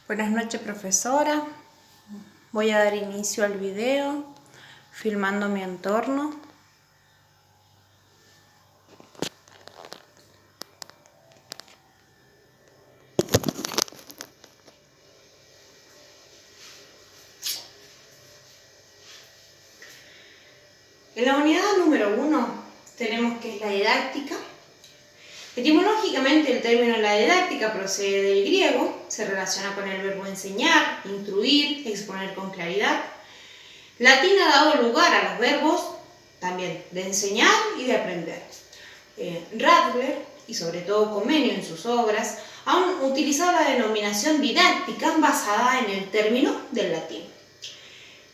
Buenas noches, profesora. Voy a dar inicio al video filmando mi entorno. En la unidad número 1 tenemos que es la didáctica. Etimológicamente el término la didáctica procede del griego, se relaciona con el verbo enseñar, instruir, exponer con claridad. Latín ha dado lugar a los verbos también de enseñar y de aprender. Radler, y sobre todo Comenio en sus obras, han utilizado la denominación didáctica basada en el término del latín.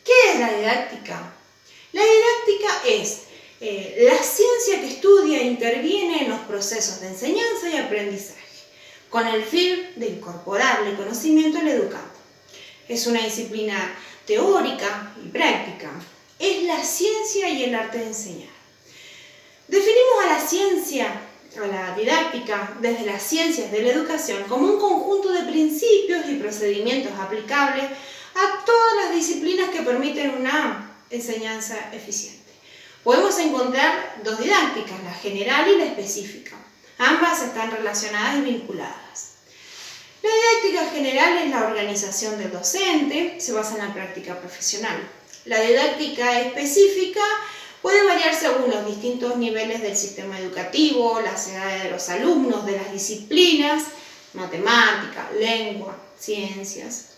¿Qué es la didáctica? La didáctica es la ciencia que estudia e interviene en los procesos de enseñanza y aprendizaje, con el fin de incorporarle conocimiento al educando. Es una disciplina teórica y práctica. Es la ciencia y el arte de enseñar. Definimos a la ciencia, a la didáctica, desde las ciencias de la educación como un conjunto de principios y procedimientos aplicables a todas las disciplinas que permiten una enseñanza eficiente. Podemos encontrar dos didácticas, la general y la específica. Ambas están relacionadas y vinculadas. La didáctica general es la organización del docente, se basa en la práctica profesional. La didáctica específica puede variar según los distintos niveles del sistema educativo, las edades de los alumnos, de las disciplinas, matemática, lengua, ciencias,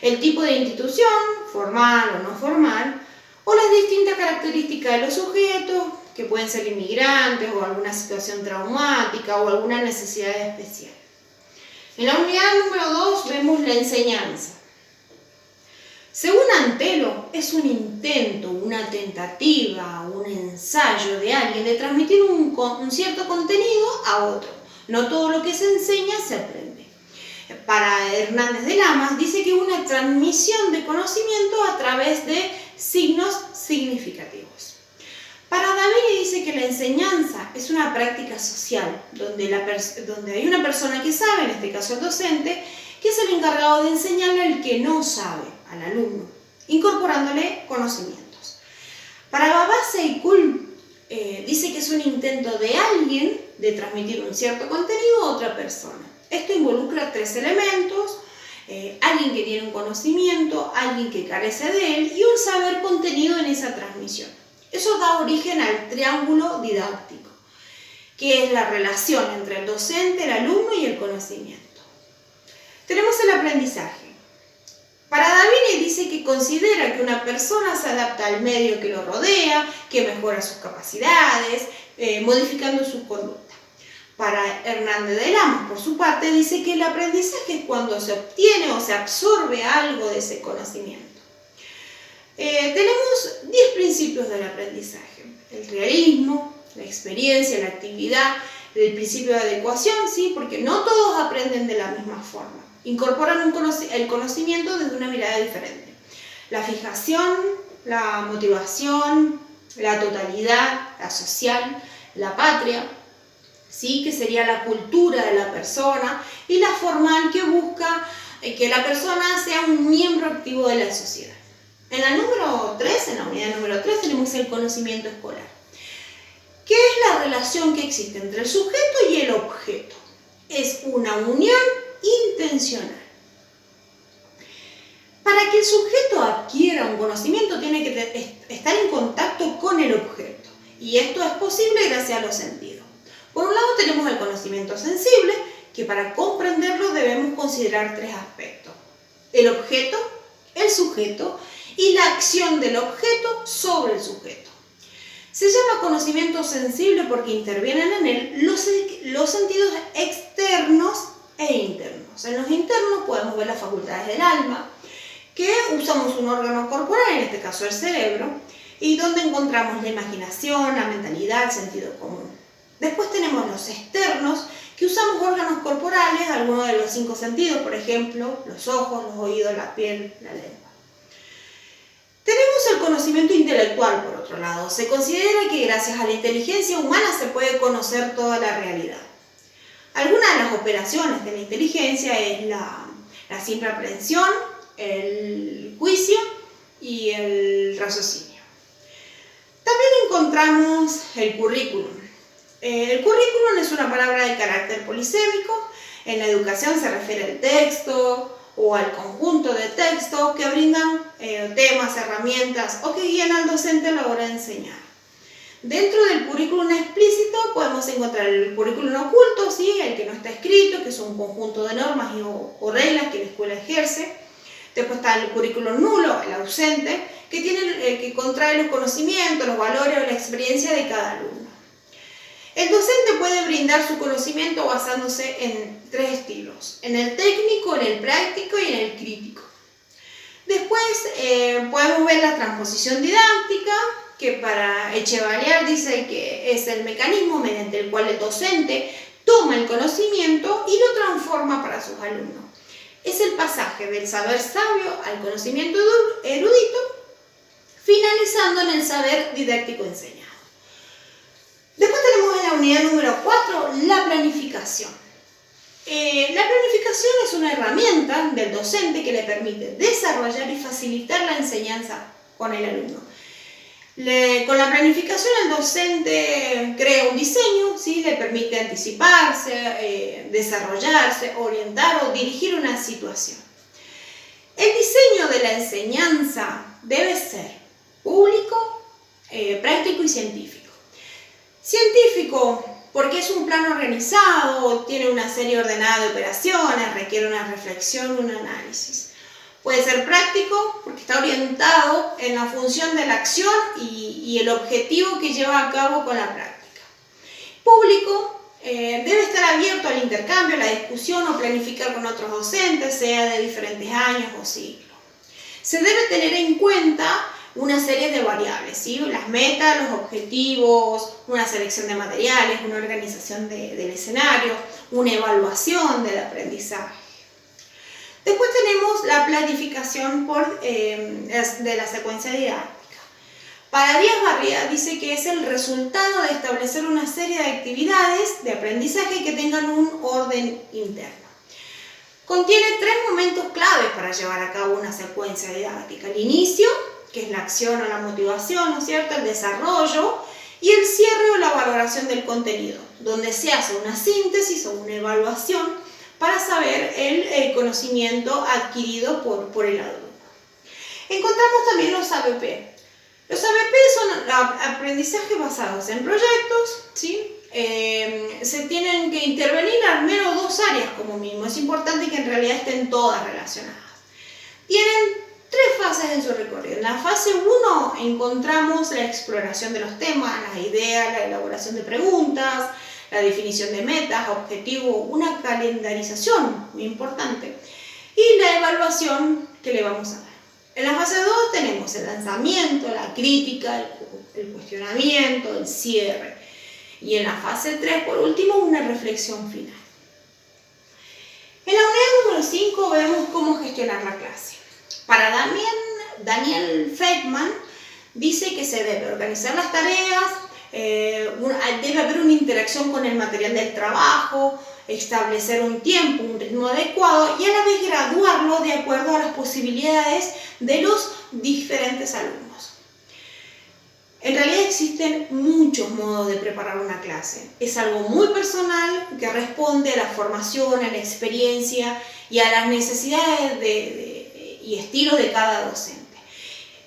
el tipo de institución, formal o no formal, o las distintas características de los sujetos, que pueden ser inmigrantes o alguna situación traumática o alguna necesidad especial. En la unidad número 2 vemos la enseñanza. Según Antelo, es un intento, una tentativa, un ensayo de alguien de transmitir un cierto contenido a otro. No todo lo que se enseña se aprende. Para Hernández de Lamas dice que una transmisión de conocimiento a través de signos significativos. Para Davini dice que la enseñanza es una práctica social, donde hay una persona que sabe, en este caso el docente, que es el encargado de enseñarle al que no sabe, al alumno, incorporándole conocimientos. Para Babase y Kuhl dice que es un intento de alguien de transmitir un cierto contenido a otra persona. Esto involucra tres elementos: alguien que tiene un conocimiento, alguien que carece de él y un saber contenido en esa transmisión. Eso da origen al triángulo didáctico, que es la relación entre el docente, el alumno y el conocimiento. Tenemos el aprendizaje. Para Davini dice que considera que una persona se adapta al medio que lo rodea, que mejora sus capacidades, modificando su conducta. Para Hernández de Lamas, por su parte, dice que el aprendizaje es cuando se obtiene o se absorbe algo de ese conocimiento. Tenemos 10 principios del aprendizaje: el realismo, la experiencia, la actividad, el principio de adecuación, ¿sí? Porque no todos aprenden de la misma forma. Incorporan el conocimiento desde una mirada diferente. La fijación, la motivación, la totalidad, la social, la patria, ¿sí? Que sería la cultura de la persona, y la formal, que busca que la persona sea un miembro activo de la sociedad. En la unidad número 3 tenemos el conocimiento escolar. ¿Qué es la relación que existe entre el sujeto y el objeto? Es una unión intencional. Para que el sujeto adquiera un conocimiento tiene que estar en contacto con el objeto, y esto es posible gracias a los sentidos. Por un lado tenemos el conocimiento sensible, que para comprenderlo debemos considerar tres aspectos: el objeto, el sujeto y la acción del objeto sobre el sujeto. Se llama conocimiento sensible porque intervienen en él los sentidos externos e internos. En los internos podemos ver las facultades del alma, que usamos un órgano corporal, en este caso el cerebro, y donde encontramos la imaginación, la mentalidad, el sentido común. Después tenemos los externos, que usamos órganos corporales, algunos de los 5 sentidos, por ejemplo, los ojos, los oídos, la piel, la lengua. Tenemos el conocimiento intelectual, por otro lado. Se considera que gracias a la inteligencia humana se puede conocer toda la realidad. Algunas de las operaciones de la inteligencia es la la simple aprehensión, el juicio y el raciocinio. También encontramos el currículum. El currículum es una palabra de carácter polisémico. En la educación se refiere al texto o al conjunto de textos que brindan temas, herramientas o que guían al docente a la hora de enseñar. Dentro del currículum explícito podemos encontrar el currículum oculto, ¿sí? El que no está escrito, que es un conjunto de normas o reglas que la escuela ejerce. Después está el currículum nulo, el ausente, que contrae los conocimientos, los valores o la experiencia de cada alumno. El docente puede brindar su conocimiento basándose en 3 estilos: en el técnico, en el práctico y en el crítico. Después podemos ver la transposición didáctica, que para Echevalier dice que es el mecanismo mediante el cual el docente toma el conocimiento y lo transforma para sus alumnos. Es el pasaje del saber sabio al conocimiento erudito, finalizando en el saber didáctico enseñado. Después tenemos en la unidad número 4 la planificación. La planificación es una herramienta del docente que le permite desarrollar y facilitar la enseñanza con el alumno. Con la planificación el docente crea un diseño, ¿sí? Le permite anticiparse, desarrollarse, orientar o dirigir una situación. El diseño de la enseñanza debe ser público, práctico y científico. Científico porque es un plan organizado, tiene una serie ordenada de operaciones, requiere una reflexión, un análisis. Puede ser práctico porque está orientado en la función de la acción y el objetivo que lleva a cabo con la práctica. Público debe estar abierto al intercambio, a la discusión o planificar con otros docentes, sea de diferentes años o siglos. Se debe tener en cuenta una serie de variables, ¿sí? Las metas, los objetivos, una selección de materiales, una organización del escenario, una evaluación del aprendizaje. Después tenemos la planificación de la secuencia didáctica. Para Díaz Barría dice que es el resultado de establecer una serie de actividades de aprendizaje que tengan un orden interno. Contiene 3 momentos claves para llevar a cabo una secuencia didáctica: el inicio, que es la acción o la motivación, ¿no es cierto?, el desarrollo, y el cierre o la valoración del contenido, donde se hace una síntesis o una evaluación para saber el conocimiento adquirido por el alumno. Encontramos también los ABP. Los ABP son aprendizajes basados en proyectos, ¿sí? Se tienen que intervenir al menos 2 áreas como mínimo. Es importante que en realidad estén todas relacionadas. Tienen 3 fases en su recorrido. En la fase 1 encontramos la exploración de los temas, las ideas, la elaboración de preguntas, la definición de metas, objetivos, una calendarización muy importante y la evaluación que le vamos a dar. En la fase 2 tenemos el lanzamiento, la crítica, el cuestionamiento, el cierre. Y en la fase 3, por último, una reflexión final. En la unidad número 5 vemos cómo gestionar la clase. Para Daniel Feldman dice que se debe organizar las tareas, debe haber una interacción con el material del trabajo, establecer un tiempo, un ritmo adecuado y a la vez graduarlo de acuerdo a las posibilidades de los diferentes alumnos. En realidad existen muchos modos de preparar una clase. Es algo muy personal que responde a la formación, a la experiencia y a las necesidades y estilos de cada docente.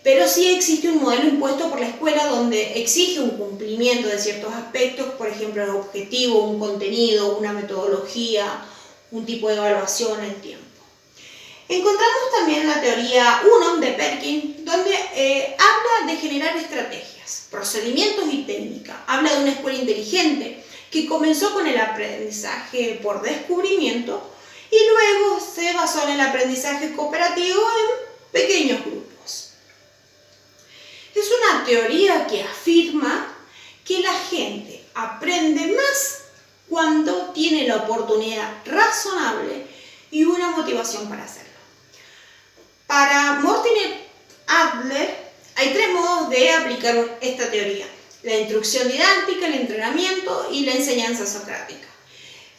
Pero sí existe un modelo impuesto por la escuela donde exige un cumplimiento de ciertos aspectos, por ejemplo, el objetivo, un contenido, una metodología, un tipo de evaluación en tiempo. Encontramos también la teoría 1 de Perkin, donde habla de generar estrategias, procedimientos y técnicas. Habla de una escuela inteligente que comenzó con el aprendizaje por descubrimiento y luego se basó en el aprendizaje cooperativo en pequeños grupos. Es una teoría que afirma que la gente aprende más cuando tiene la oportunidad razonable y una motivación para hacerlo. Para Mortimer Adler hay 3 modos de aplicar esta teoría: la instrucción didáctica, el entrenamiento y la enseñanza socrática.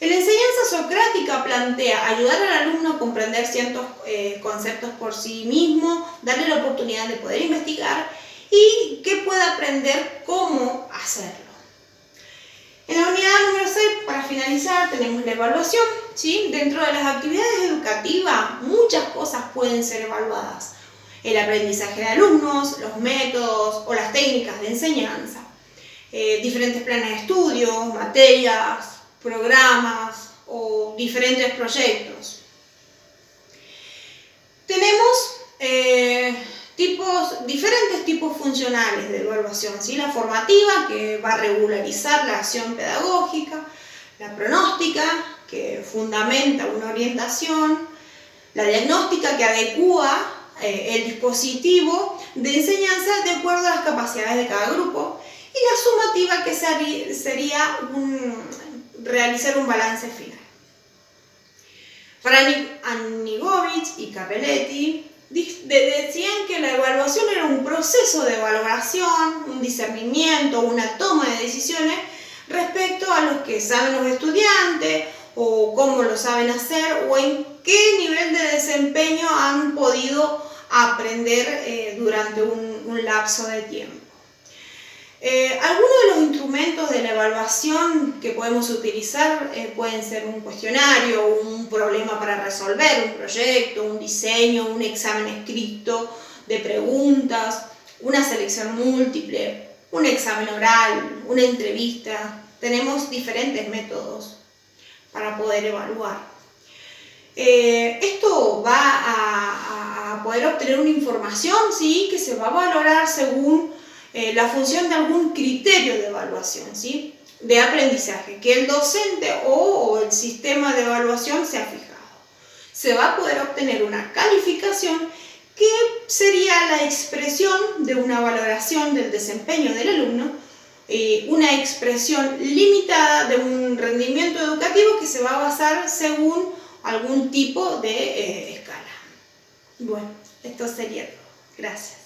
La enseñanza socrática plantea ayudar al alumno a comprender ciertos conceptos por sí mismo, darle la oportunidad de poder investigar y que pueda aprender cómo hacerlo. En la unidad número 6, para finalizar, tenemos la evaluación, ¿sí? Dentro de las actividades educativas, muchas cosas pueden ser evaluadas. El aprendizaje de alumnos, los métodos o las técnicas de enseñanza, diferentes planes de estudio, materias, programas o diferentes proyectos. Tenemos diferentes tipos funcionales de evaluación, ¿sí? La formativa, que va a regularizar la acción pedagógica; la pronóstica, que fundamenta una orientación; la diagnóstica, que adecúa el dispositivo de enseñanza de acuerdo a las capacidades de cada grupo; y la sumativa, que sería realizar un balance final. Franigovic y Capelletti decían que la evaluación era un proceso de valoración, un discernimiento, una toma de decisiones respecto a lo que saben los estudiantes, o cómo lo saben hacer, o en qué nivel de desempeño han podido aprender durante un lapso de tiempo. Algunos de los instrumentos de la evaluación que podemos utilizar pueden ser un cuestionario, un problema para resolver, un proyecto, un diseño, un examen escrito de preguntas, una selección múltiple, un examen oral, una entrevista. Tenemos diferentes métodos para poder evaluar. Esto va a poder obtener una información, ¿sí?, que se va a valorar según la función de algún criterio de evaluación, ¿sí?, de aprendizaje, que el docente o el sistema de evaluación se ha fijado. Se va a poder obtener una calificación que sería la expresión de una valoración del desempeño del alumno, una expresión limitada de un rendimiento educativo que se va a basar según algún tipo de escala. Bueno, esto sería todo. Gracias.